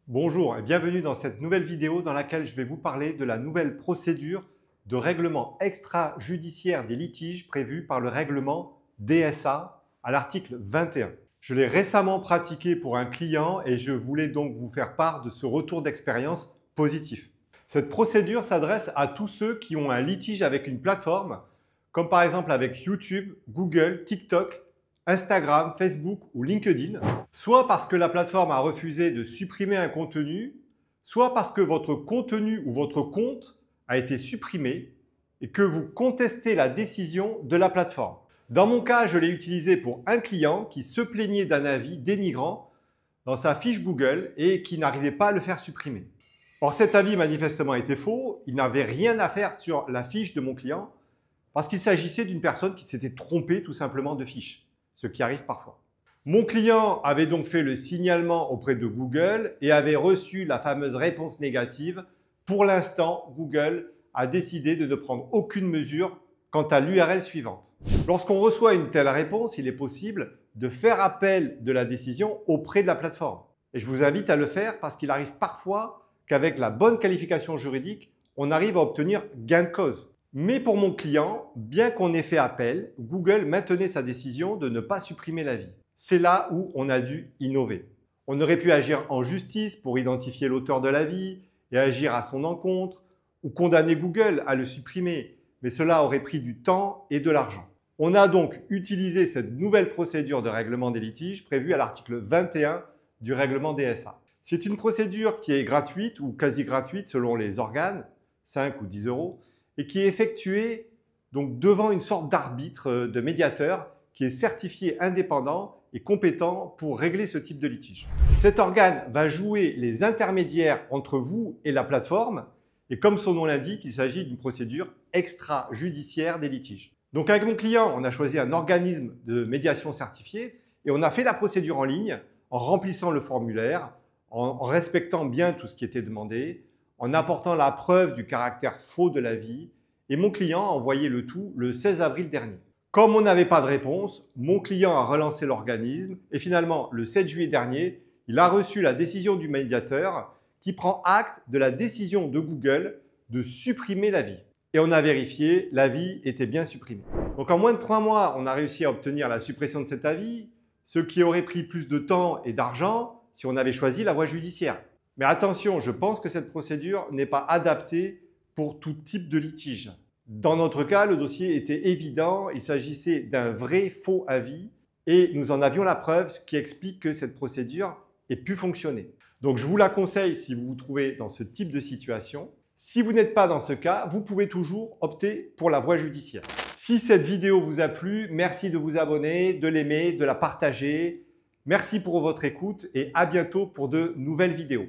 Bonjour et bienvenue dans cette nouvelle vidéo dans laquelle je vais vous parler de la nouvelle procédure de règlement extrajudiciaire des litiges prévue par le règlement DSA à l'article 21. Je l'ai récemment pratiqué pour un client et je voulais donc vous faire part de ce retour d'expérience positif. Cette procédure s'adresse à tous ceux qui ont un litige avec une plateforme, comme par exemple avec YouTube, Google, TikTok, Instagram, Facebook ou LinkedIn, soit parce que la plateforme a refusé de supprimer un contenu, soit parce que votre contenu ou votre compte a été supprimé et que vous contestez la décision de la plateforme. Dans mon cas, je l'ai utilisé pour un client qui se plaignait d'un avis dénigrant dans sa fiche Google et qui n'arrivait pas à le faire supprimer. Or, cet avis manifestement était faux, il n'avait rien à faire sur la fiche de mon client parce qu'il s'agissait d'une personne qui s'était trompée tout simplement de fiche, ce qui arrive parfois. Mon client avait donc fait le signalement auprès de Google et avait reçu la fameuse réponse négative. Pour l'instant, Google a décidé de ne prendre aucune mesure quant à l'URL suivante. Lorsqu'on reçoit une telle réponse, il est possible de faire appel de la décision auprès de la plateforme. Et je vous invite à le faire parce qu'il arrive parfois qu'avec la bonne qualification juridique, on arrive à obtenir gain de cause. Mais pour mon client, bien qu'on ait fait appel, Google maintenait sa décision de ne pas supprimer l'avis. C'est là où on a dû innover. On aurait pu agir en justice pour identifier l'auteur de l'avis et agir à son encontre, ou condamner Google à le supprimer, mais cela aurait pris du temps et de l'argent. On a donc utilisé cette nouvelle procédure de règlement des litiges prévue à l'article 21 du règlement DSA. C'est une procédure qui est gratuite ou quasi gratuite selon les organes, 5 ou 10 euros, et qui est effectuée donc devant une sorte d'arbitre, de médiateur qui est certifié indépendant et compétent pour régler ce type de litige. Cet organe va jouer les intermédiaires entre vous et la plateforme et comme son nom l'indique, il s'agit d'une procédure extrajudiciaire des litiges. Donc avec mon client, on a choisi un organisme de médiation certifié et on a fait la procédure en ligne en remplissant le formulaire, en respectant bien tout ce qui était demandé, en apportant la preuve du caractère faux de l'avis et mon client a envoyé le tout le 16 avril dernier. Comme on n'avait pas de réponse, mon client a relancé l'organisme et finalement, le 7 juillet dernier, il a reçu la décision du médiateur qui prend acte de la décision de Google de supprimer l'avis. Et on a vérifié, l'avis était bien supprimé. Donc en moins de 3 mois, on a réussi à obtenir la suppression de cet avis, ce qui aurait pris plus de temps et d'argent si on avait choisi la voie judiciaire. Mais attention, je pense que cette procédure n'est pas adaptée pour tout type de litige. Dans notre cas, le dossier était évident, il s'agissait d'un vrai faux avis et nous en avions la preuve, ce qui explique que cette procédure ait pu fonctionner. Donc je vous la conseille si vous vous trouvez dans ce type de situation. Si vous n'êtes pas dans ce cas, vous pouvez toujours opter pour la voie judiciaire. Si cette vidéo vous a plu, merci de vous abonner, de l'aimer, de la partager. Merci pour votre écoute et à bientôt pour de nouvelles vidéos.